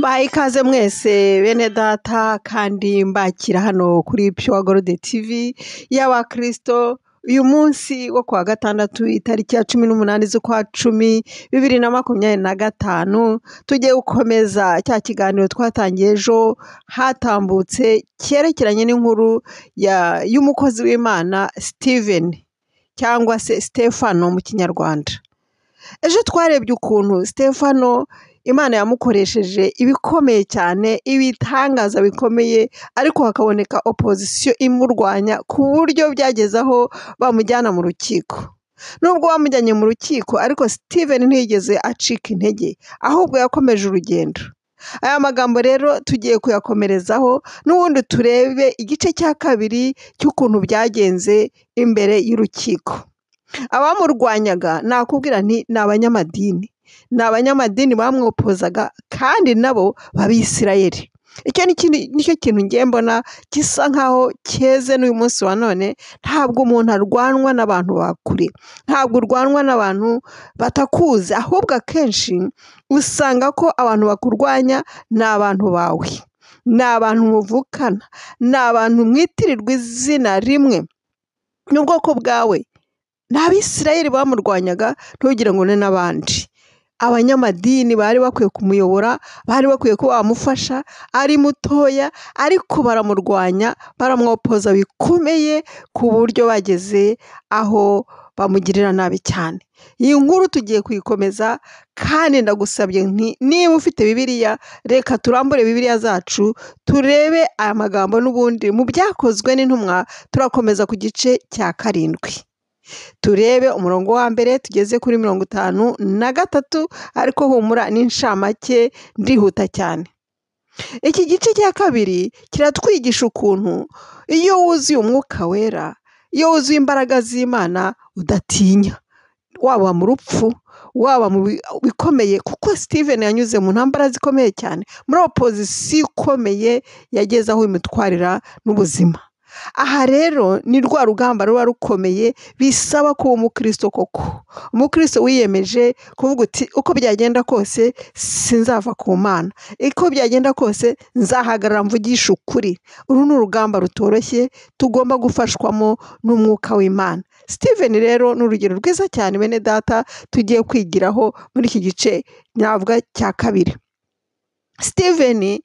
Baha ikaze mwese bene data kandi mbakira hano kuri Pure Gold TV y'abakristo. Uyu munsi wo kuwa gatandatu itariki ya 18 z'ukwa 10 2025 tugiye gukomeza cya kiganiro twatangiye ejo hatambutse cyerekeranye n'inkuru y'umukozi w'Imana Steven cyangwa se Stefano mu kinyarwanda. Ejo twarebye ukuntu Stefano Imana yamukoresheje ibikomeye cyane, ibitangaza bikomeye, ariko hakaboneka opposition imurwanya ku buryo byageze aho bamujyana mu rukiko. Nubwo bamujyanye mu rukiko, ariko Steven ntiyigeze acika intege, ahubwo yakomeje urugendo. Aya magambo rero tugiye kuyakomerezaho, n'ubundi turebe igice cya kabiri cy'ukuntu byagenze imbere y'urukiko. Abamurwanyaga nakubwira nti ni abanyamadini. Ni abanyamadini bamwopozaga kandi nabo b'Abisirayeli. Icyo nicyo kintu ngiye mbona gisa nkaho cyeze n'uyu munsi wa none. Ntabwo umuntu arwanwa n'abantu bakure, ntabwo urwanwa n'abantu batakuzi, ahubwo akenshi usanga ko abantu bakurwanya ni abantu bawe, ni abantu muvukana, ni abantu mwitirirwa izina rimwe n'ubwoko bwawe. Ni Abisirayeli bamurwanyaga, ntugire ngo ni n'abandi. Abanyamadini bari bakwiye kumuyobora, bari bakwiye ko bamufasha, ari mutoya, ariko baramurwanya, baramwopoza bikomeye ku buryo bageze aho bamugirira nabi cyane. Iyi nkuru tugiye kuyikomeza, kandi ndagusabye nti niba ufite Bibiliya, reka turambure Bibiliya zacu turebe aya magambo. N'ubundi mu Byakozwe n'Intumwa turakomeza ku gice cya 7. Turebe umurongo wa mbere tugeze kuri 53, ariko humura n'inshamake ndihuta cyane. Iki gice cya 2 kiratwigisha ukuntu iyo wuzuye umwuka wera, iyo wuzuye imbaraga z'Imana udatinya, waba mu rupfu, waba mu bikomeye, kuko Steven yanyuze mu ntambara zikomeye cyane, muri opposition ikomeye yageze aho imutwarira n'ubuzima. Aha rero ni rwa rugamba ruba rukomeye, bisaba kuba umukristo koko, umukristo wiyemeje kuvuga uti uko byagenda kose sinzava ku Mana, uko byagenda kose nzahagarara mvugisha ukuri. Uru ni urugamba rutoroshye tugomba gufashwamo n'umwuka w'Imana. Steven rero ni urugero rwiza cyane bene data tugiye kwigiraho muri iki gice nyavuga cya 2. Steven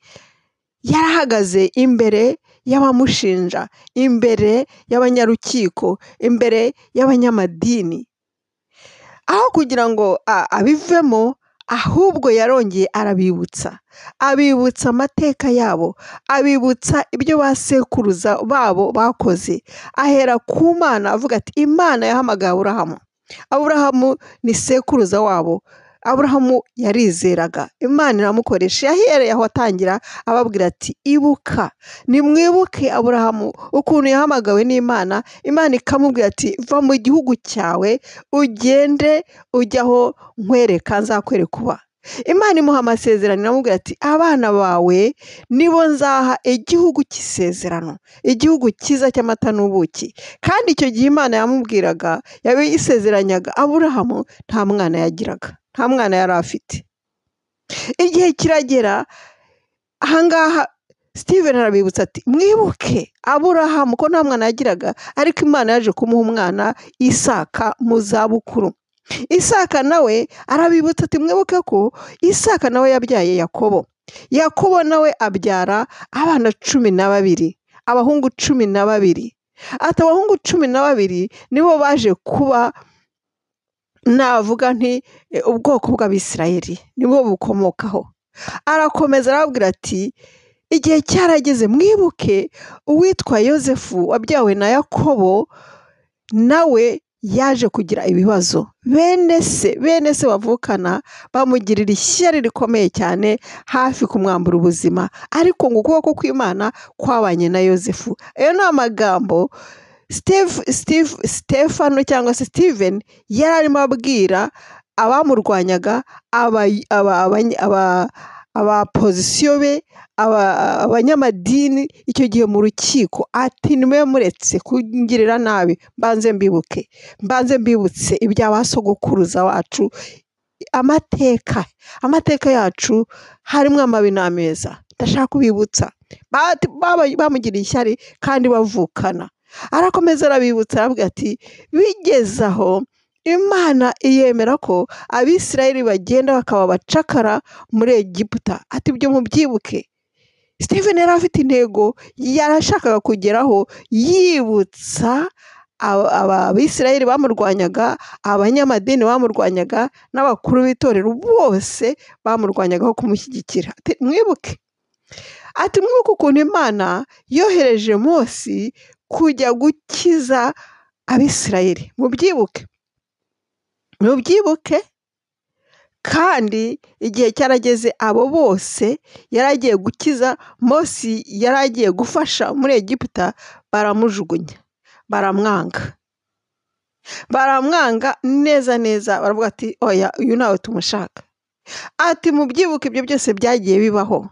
yarahagaze imbere y'abamushinja, imbere y'abanyarukiko, imbere y'abanyamadini, aho kugira ngo abivemo, ahubwo yarongeye abibutsa amateka yabo, abibutsa ibyo basekuruza babo bakoze. Ahera ku Mana avuga ati Imana yahamagaye Aburahamu. Aburahamu ni sekuruza wabo. Aburahamu yarizeraga, Imana iramukoresha. Yahereye aho atangira ababwira ati ibuka, nimwibuke Aburahamu ukuntu yahamagawe n'Imana. Imana ikamubwira ati va mu gihugu cyawe ugende ujya aho nkwereka, nzakwereka uba. Imana imuha amasezerano, iramubwira ati abana bawe nibo nzaha igihugu cy'isezerano, igihugu cyiza cy'amata n'ubuki. Kandi icyo gihe Imana yamubwiraga, yabisezeranyaga Aburahamu, nta mwana yagiraga, nta mwana yari afite. Igihe kiragera, ahangaha Steven arabibutsa ati mwibuke Aburahamu ko nta mwana yagiraga, ariko Imana yaje kumuha umwana Isaka mu zabukuru. Isaka nawe arabibutsa ati mwibuke ko Isaka nawe yabyaye Yakobo. Yakobo nawe abyara abana 12, abahungu 12. Ati abahungu 12 nibo baje kuba, navuga nti ubwoko bw'Abisirayeli, nibo bukomokaho. Arakomeza arabwira ati igihe cyarageze mwibuke uwitwa Yosefu wabyawe na Yakobo, nawe yaje kugira ibibazo. Bene se bavukana bamugirira ishyari rikomeye cyane, hafi kumwambura ubuzima, ariko ngo ukuboko kw'Imana kwabanye na Yosefu. Ayo ni amagambo Stefano cyangwa se Steven yari arimo abwira abamurwanyaga, abapozisiyo be, abanyamadini icyo gihe mu rukiko. Ati nimwe muretse kungirira nabi, mbanze mbibutse iby'abasogokuruza wacu amateka yacu harimo amabi n'ameza. Ndashaka kubibutsa bamugiriye ishyari kandi bavukana. Arakomeza arabibutsa aravuga ati bigeze aho Imana iyemera ko Abisirayeli bagenda bakaba abacakara muri Egiputa. Ati ibyo mubyibuke. Stephen yari afite intego yarashakaga kugeraho, yibutsa Abisirayeli bamurwanyaga, abanyamadini bamurwanyaga, n'abakuru b'itorero bose bamurwanyagaho kumushyigikira. Mwibuke ukuntu Imana yohereje Mose kujya gukiza Abisirayeli. Mubyibuke kandi igihe cyarageze abo bose yaragiye gukiza. Mose yaragiye gufasha muri Egiputa, baramujugunya, baramwanga neza, baravuga ati oya, uyu ntawe tumushaka. Ati mubyibuke ibyo byose byagiye bibaho.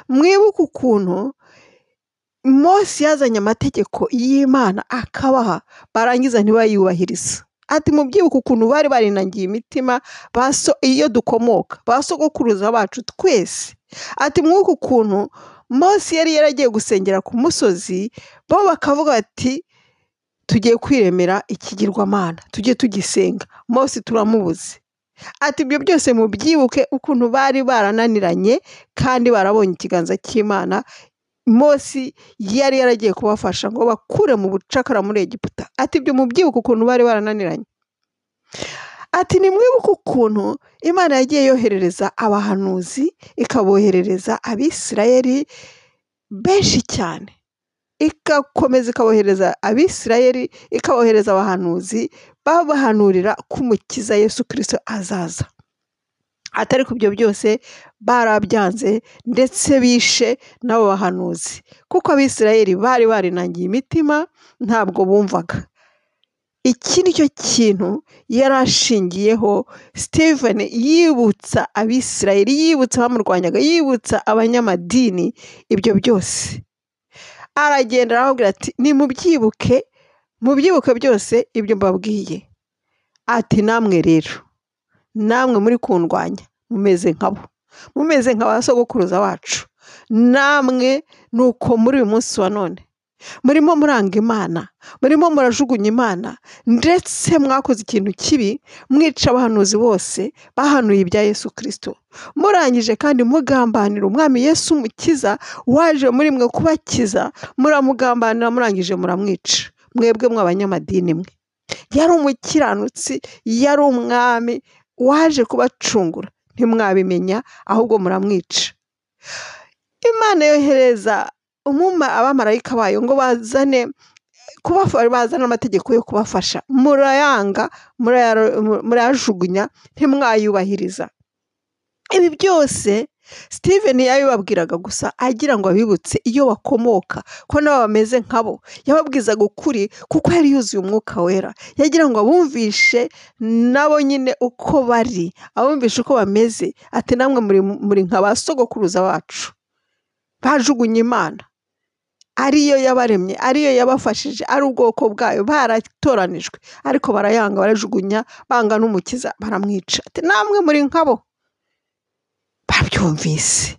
Mwibuke ukuntu Mose yazanye amategeko y'Imana akabaha, barangiza ntibayubahirize. Ati mubyibuke ukuntu bari barinangiye imitima iyo dukomoka, ba sogokuruza bacu twese. Ati mwibuke ukuntu Mose yari yaragiye gusengera ku musozi, bo bakavuga bati tugiye kwiremera ikigirwamana, tujye tugisenga, Mose turamubuze. Ati ibyo byose mubyibuke ukuntu bari barananiranye kandi barabonye ikiganza cy'Imana. Mose yari yaragiye kubafasha ngo bakure mu bucakara muri Egiputa. Ati ibyo mubyibuke ukuntu bari barananiranye. Ati nimwibuke ukuntu Imana yagiye yoherereza abahanuzi, ikaboherereza Abisirayeli benshi cyane, igakomeza ikabohereza Abisirayeli, ikabohereza abahanuzi babahanurira ko Umukiza Yesu Kristo azaza. Atari ku byo byose barabyanze ndetse bishe n'abo bahanuzi, kuko Abisirayeli bari barinangiye imitima, ntabwo bumvaga. Iki ni cyo kintu yari ashingiyeho Stephen, yibutsa Abisirayeli, yibutsa abamurwanyaga, yibutsa abanyamadini ibyo byose. Aragenda arababwira ati nimubyibuke, mubyibuke byose ibyo mbabwiye. Ati namwe rero, namwe muri kundwanya mumeze nkabo, mumeze nk'aba sogokuruza bacu. Namwe nuko muri uyu munsi wa none murimo muranga Imana, murimo murajugunya Imana, ndetse mwakoze ikintu kibi, mwica abahanuzi bose bahanuye ibya Yesu Kristo. Murangije kandi mugambanira Umwami Yesu Umukiza waje muri mwe kubakiza, muramugambanira, murangije muramwica. Mwebwe mw'abanyamadini mwe, yari umukiranutsi, yari umwami waje kubacungura, ntimwabimenya, ahubwo muramwica. Imana yohereza abamarayika bayo ngo bazane amategeko yo kubafasha, murayanga, murayajugunya, ntimwayubahiriza. Ibi byose Stephen yabibabwiraga gusa agira ngo abibutse iyo bakomoka, ko nabo bameze nkabo. Yababwizaga ukuri kuko yari yuzuye Umwuka Wera. Yagira ngo abumvishe nabo nyine uko bari, abumvishe uko bameze. Ati namwe muri nka ba sogokuruza bacu bajugunye Imana, ariyo yabaremye, ariyo yabafashije, ari ubwoko bwayo, baratoranijwe, ariko barayanga, barajugunya, banga n'Umukiza, baramwica. Ati namwe muri nkabo. Babyumvise,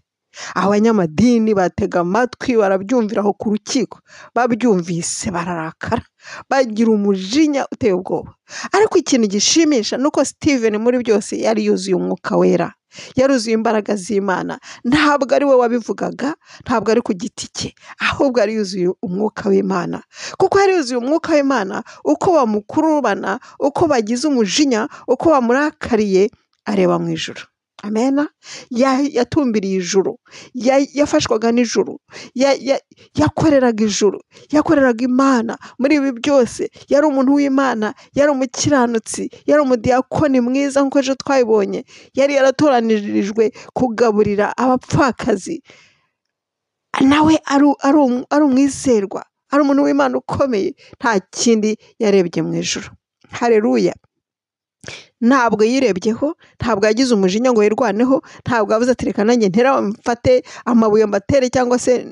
abanyamadini batega amatwi, barabyumvira aho ku rukiko, babyumvise bararakara, bagira umujinya uteye ubwoba. Ariko ikintu gishimisha nuko Stephen muri byose yari yuzuye Umwuka Wera, yaruzuye imbaraga z'Imana. Ntabwo ari we wabivugaga, ntabwo ari ku giti cye, ahubwo yari yuzuye Umwuka w'Imana. Kuko yari yuzuye Umwuka w'Imana, uko bamukurubana, uko bagize umujinya, uko bamurakariye, areba mu ijuru. Amena. Yatumbiriye ijuru, yafashwaga n'ijuru, yakoreraga ijuru, yakoreraga Imana. Muri ibi byose yari umuntu w'Imana, yari umukiranutsi, yari umudiyakoni mwiza nk'uko ejo twabibonye. Yari yaratoranirijwe kugaburira abapfakazi. Nawe ari umwizerwa, ari umuntu w'Imana ukomeye. Nta kindi yarebye mu ijuru. Haleluya. Ntabwo yirebyeho, ntabwo yagize umujinya ngo yirwaneho, ntabwo yavuze ati reka nanjye ntera mfate amabuye mbatere cyangwa se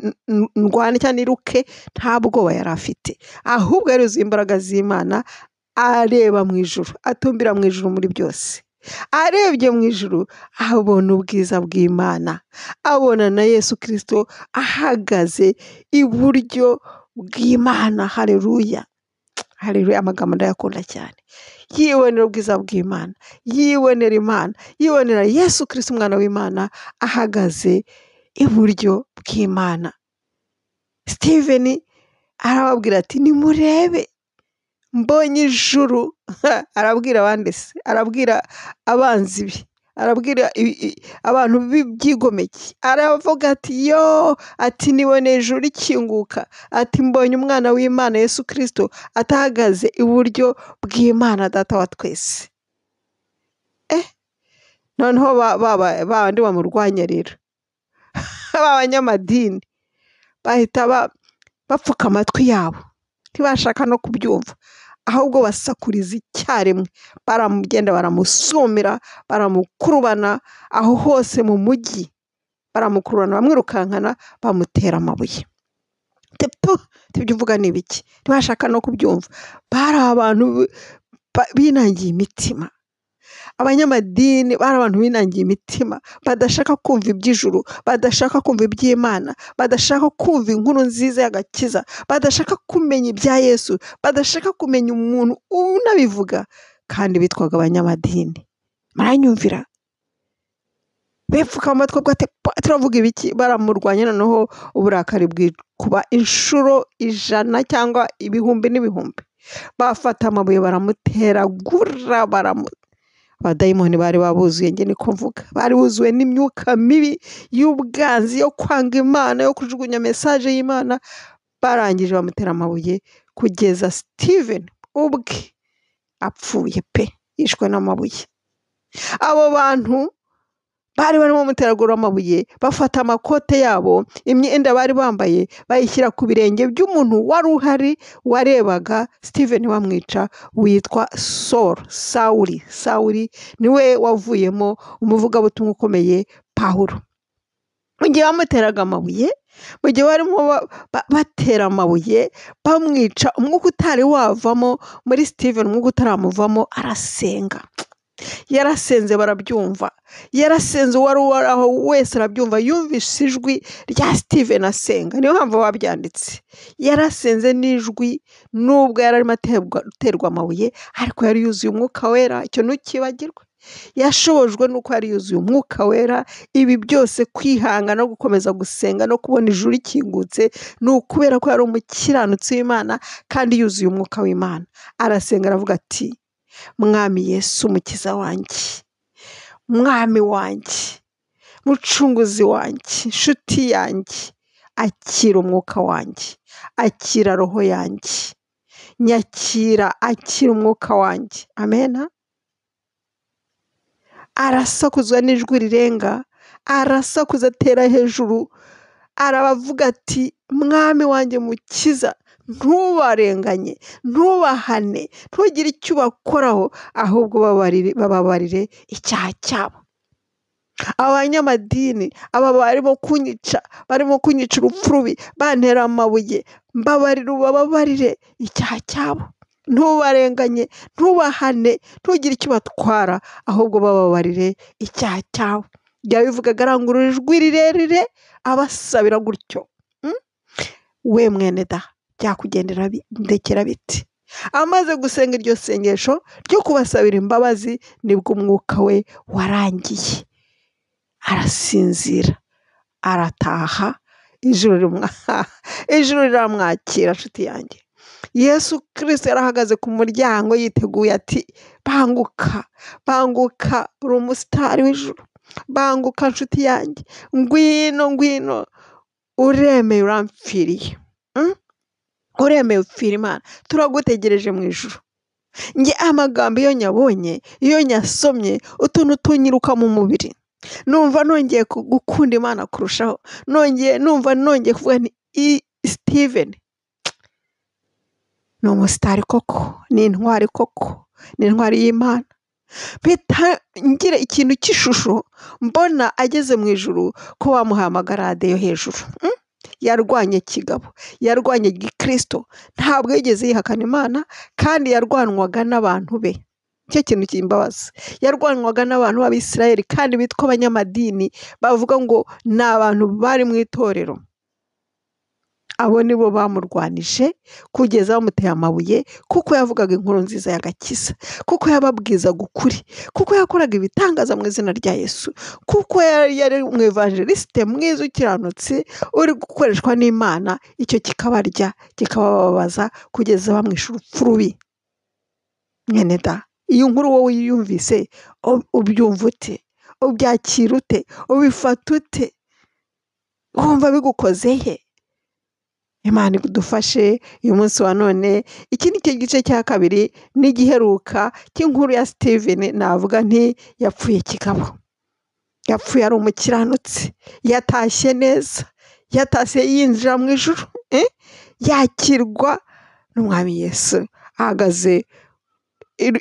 ndwane cyangwa niruke. Nta bwoba yari afite, ahubwo yaruzuye imbaraga z'Imana, areba mu ijuru, atumbira mu ijuru muri byose. arebye mu ijuru abona ubwiza bw'Imana, abona na Yesu Kristo ahagaze iburyo bw'Imana. Haleluya, haleluya, amagambo ndayakunda cyane. Yibonera ubwiza bw'Imana, yibonera Imana, yibonera Yesu Kristo umwana w'Imana ahagaze iburyo bw'Imana. Steven arababwira ati nimurebe, mbonye ijuru. Arabwira abandi se, arabwira abanzi be, arabwira abantu b'ibyigomeke, aravuga ati yo, ati niboneye ijuru rikinguka, ati mbonye umwana w'Imana Yesu Kristo atahagaze iburyo bw'Imana data wa twese. Noneho bandi bamurwanya rero, b'abanyamadini bahita bapfuka amatwi yabo, ntibashaka no kubyumva, ahubwo basakuriza icyarimwe, baramugenda baramusumira, baramukurubana aho hose mu mujyi, baramukurubana, bamwirukankana, bamutera amabuye. Ibyo uvuga ni ibiki? Ntibashaka no kubyumva. Bari abantu binangiye imitima. Abanyamadini bari abantu binangiye imitima, badashaka kumva iby'ijuru, badashaka kumva iby'Imana, badashaka kumva inkuru nziza y'agakiza, badashaka kumenya ibya Yesu, badashaka kumenya umuntu unabivuga, kandi bitwaga abanyamadini. Maranyumvira? Bepfuka amatwi bwate turavuga ibiki? Baramurwanya, noneho uburakari bwikuba inshuro 100 cyangwa ibihumbi n'ibihumbi. Bafata amabuye baramuteragura, abadayimoni bari babuzuye, nge niko mvuga, bari buzuwe n'imyuka mibi y'ubwanzi, yo kwanga Imana, yo kujugunya message y'Imana. Barangije bamutera amabuye kugeza Steven ubwe apfuye pe, yishwe n'amabuye. Abo bantu bari barimo muteragura amabuye, bafata amakote yabo, imyenda bari bambaye, bayishyira ku birenge by'umuntu wari uhari warebaga Steven bamwica, witwa Sawuli niwe wavuyemo umuvugabutumwa ukomeye Pawulo. Mu gihe bamuteraga amabuye, mu gihe barimo batera amabuye bamwica, umwuka utari wavamo muri Steven, umwuka utaramuvamo, arasenga. Yarasenze barabyumva, yarasenze uwari aho wese arabyumva, yumvise ijwi rya Steven asenga. Niyo mpamvu babyanditse, yarasenze n'ijwi, nubwo yari arimo aterwa amabuye, ariko yari yuzuye umwuka wera. Icyo ntukibagirwe, yashobojwe nuko yari yuzuye umwuka wera. Ibi byose kwihanga no gukomeza gusenga no kubona ijuru rikingutse, ni ukubera ko yari umukiranutsi w'Imana kandi yuzuye umwuka w'Imana. Arasenga aravuga ati, Mwami Yesu umukiza wanjye, Mwami wanjye, Mucunguzi wanjye, nshuti yanjye, akira umwuka wanjye, akira roho yanjye, nyakira, akira umwuka wanjye. Amena. Arasakuzwa n'ijwi rirenga, arasakuza, atera hejuru, arabavuga ati, Mwami wanjye mukiza, ntubarenganye, ntubahane, ntugire icyo ubakoraho, ahubwo bababarire icyaha cyabo. Abanyamadini aba barimo kunyica urupfu rubi, bantera amabuye, mbabarire, ubabarire icyaha cyabo, ntubarenganye, ntubahane, ntugire icyo batwara, ahubwo bababarire icyaha cyabo. Byabivugaga arangurura ijwi rirerire abasabira gutyo. We mwene da, byakugendera ndekera biti. Amaze gusenga iryo sengesho ryo kubasabira imbabazi, nibwo umwuka we warangiye, arasinzira, arataha, ijuru riramwakira. Nshuti yanjye, Yesu Kristo yarahagaze ku muryango yiteguye ati, banguka, banguka, uri umusitari w'ijuru, banguka nshuti yanjye, ngwino, uremeye urampfiriye, uremeye upfira Imana, turagutegereje mu ijuru. Nge amagambo iyo nyabonye, iyo nyasomye, utuntu tunyiruka mu mubiri, numva nongeye gukunda Imana kurushaho, numva nongeye kuvuga ni Steven ni umusitari koko, ni intwari koko, ni intwari y'Imana. Mpita ngira ikintu cy'ishusho, mbona ageze mu ijuru ko bamuhaye amagarade yo hejuru. Yarwanye kigabo, yarwanye gikristo, ntabwo yigeze yihakana Imana, kandi yarwanwaga n'abantu be. icyo kintu kimbabaza. Yarwanwaga n'abantu b'Abisirayeli kandi bitwa abanyamadini, bavuga ngo ni abantu bari mu itorero. Abo nibo bamurwanije kugeza bamuteye amabuye, kuko yavugaga inkuru nziza y'agakiza, kuko yababwizaga ukuri, kuko yakoraga ibitangaza mu izina rya Yesu, kuko yari umwevangelisite mwiza ukiranutse uri gukoreshwa n'Imana. Icyo kikabarya kikabababaza kugeza bamwishe urupfu rubi. Mwene da, iyo nkuru wowe uyumvise ubyumva ute? Ubyakira ute? Ubifata ute? Wumva bigukoze he? Imana idufashe uyu munsi wa none. Iki ni cyo gice cya kabiri n'igiheruka cy'inkuru ya Steven. Navuga nti yapfuye kigabo, yapfuye ari umukiranutsi, yatashye neza, yatashye yinjira mu ijuru, yakirwa n'umwami Yesu, ahagaze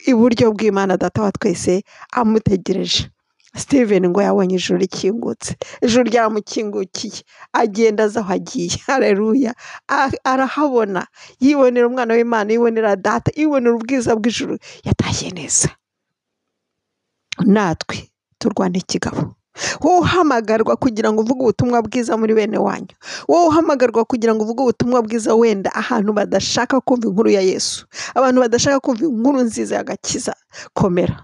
iburyo bw'Imana Data wa twese amutegereje. Steven ngo yabonye ijuru rikingutse, ijuru ryamukingukiye, agenda aza aho agiye. Haleluya! Arahabona, yibonera umwana w'Imana, yibonera Data, yibonera ubwiza bw'ijuru, yatashye neza. Natwe turwane ikigabo. Wowe uhamagarwa kugira ngo uvuge ubutumwa bwiza muri bene wanyu, wowe uhamagarwa kugira ngo uvuge ubutumwa bwiza wenda ahantu badashaka kumva inkuru ya Yesu, abantu badashaka kumva inkuru nziza y'agakiza, komera,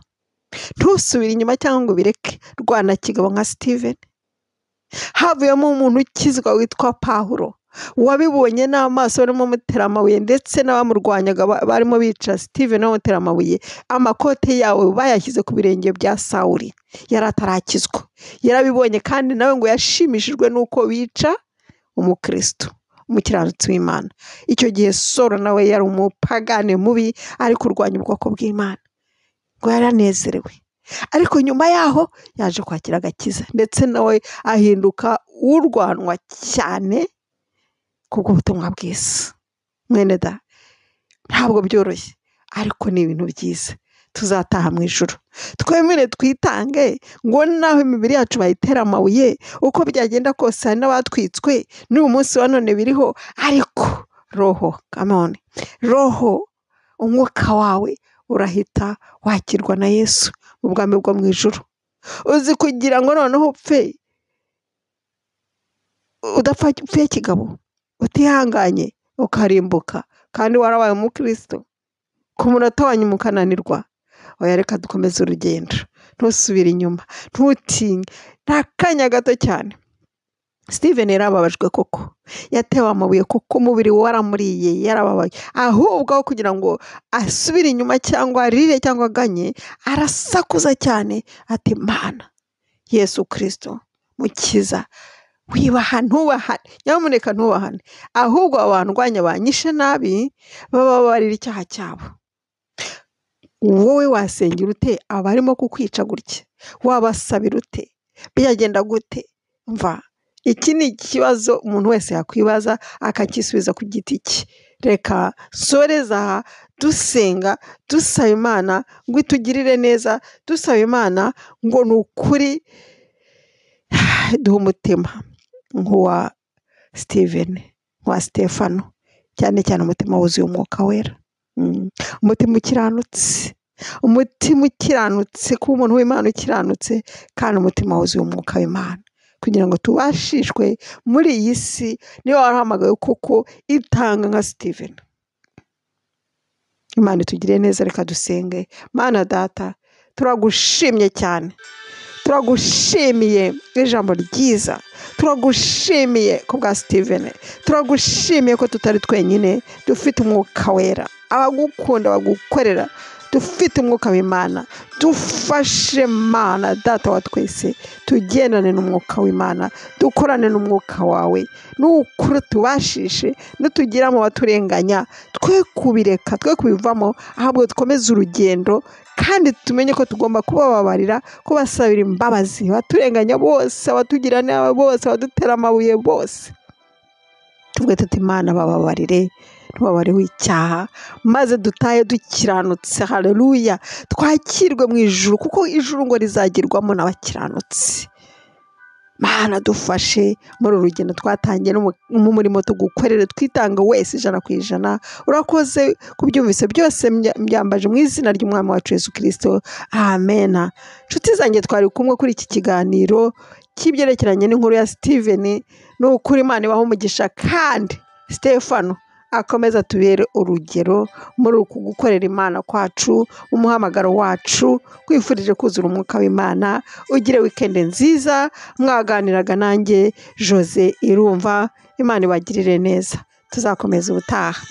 ntusubire inyuma cyangwa ngo bireke. Rwana kigabo nka Steven. Havuyemo umuntu ukizwa witwa Pawulo, wabibonye n'amaso barimo mutera amabuye, ndetse n'abamurwanyaga barimo bica Steven bamutera amabuye. Amakote yawe bayashyize ku birenge bya Sawuli, yari atarakizwa, yarabibonye kandi nawe ngo yashimishijwe n'uko bica umukristo, umukiranutsi w'Imana. Icyo gihe Solo nawe yari umupagane mubi ari kurwanya ubwoko bw'Imana, ngo yaranezerewe. Ariko nyuma yaho yaje kwakira agakiza, ndetse nawe ahinduka urwanwa cyane kubw'ubutumwa bwiza. Mwene da, ntabwo byoroshye, ariko ni ibintu byiza. Tuzataha mu ijuru, twemere twitange, ngo naho imibiri yacu bayitera amabuye, uko byagenda kose hari n'abatwitswe, n'uyu munsi wa none biriho. Ariko roho, come on, roho, umwuka wawe urahita wakirwa na Yesu mu bwami bwo mu ijuru. Uzi kugira ngo noneho upfe udapfuye kigabo, utihanganye ukarimbuka, kandi warabaye umukristo, ku munota wa nyuma ukananirwa. Oya, reka dukomeze urugendo, ntusubire inyuma, ntutinye n'akanya gato cyane. Steven yarababajwe koko, yatewe amabuye kuko umubiri waramuriye, yarababaye. Ahubwo aho kugira ngo asubire inyuma cyangwa arire cyangwa aganye, arasakuza cyane ati, Mana, Yesu Kristo mukiza, wibaha ntubahane, nyamuneka ntubahane, ahubwo abandwanya banyishe nabi bababarira icyaha cyabo. Wowe wasengera ute abarimo kukwica gutya? Wabasabira ute? Byagenda gute? Mva, iki ni ikibazo umuntu wese yakwibaza akakisubiza ku giti cye. Reka soreza dusenga, dusaba Imana ngo itugirire neza, dusaba Imana ngo ni ukuri duhe umutima nk'uwa Steven, nk'uwa Stefano, cyane cyane umutima wuzuye umwuka wera, umutima ukiranutse, umutima ukiranutse, kuba umuntu w'Imana ukiranutse, kandi umutima wuzuye umwuka w'Imana, kugira ngo tubashishwe muri iyi si. Niba warahamagaye kuko itanga nka Steven. Imana itugire neza. Reka dusenge. Mana Data, turagushimye cyane, turagushimiye ijambo ryiza, turagushimiye ku bwa Steven, turagushimiye ko tutari twenyine, dufite umwuka wera, abagukunda bagukorera, dufite umwuka w'Imana. Dufashe Mana Data wa twese, tugendane n'umwuka w'Imana, dukorane n'umwuka wawe, n'ukuri tubashishe, nutugira mu baturenganya twe kubireka, twe kubivamo, ahubwo dukomeze urugendo, kandi tumenye ko tugomba kubabarira, kubasabira imbabazi baturenganya bose, abatugira nabi bose, abadutera amabuye bose. Tuvuge tuti, Imana bababarire, ntubabariho icyaha, maze dutahe dukiranutse. Haleluya! Twakirwe mu ijuru, kuko ijuru ngo rizagirwamo n'abakiranutsi. Mana dufashe muri uru rugendo twatangiye mu murimo tugukorere twitanga wese 100%. Urakoze kubyumvise byose mbyambaje mu izina ry'umwami wacu Yesu Kristo, amen. Nshuti zanjye twari kumwe kuri iki kiganiro cy'ibyerekeranye n'inkuru ya Steven. Ni ukuri Imana ibaha umugisha, kandi Stefano akomeza tubere urugero muri uku gukorera Imana kwacu, umuhamagaro wacu. Kwifurije kuzura umwuka w'Imana. Ugire weekend nziza. Mwaganiraga nanjye Jose Irumva. Imana ibagirire neza. Tuzakomeza ubutaha.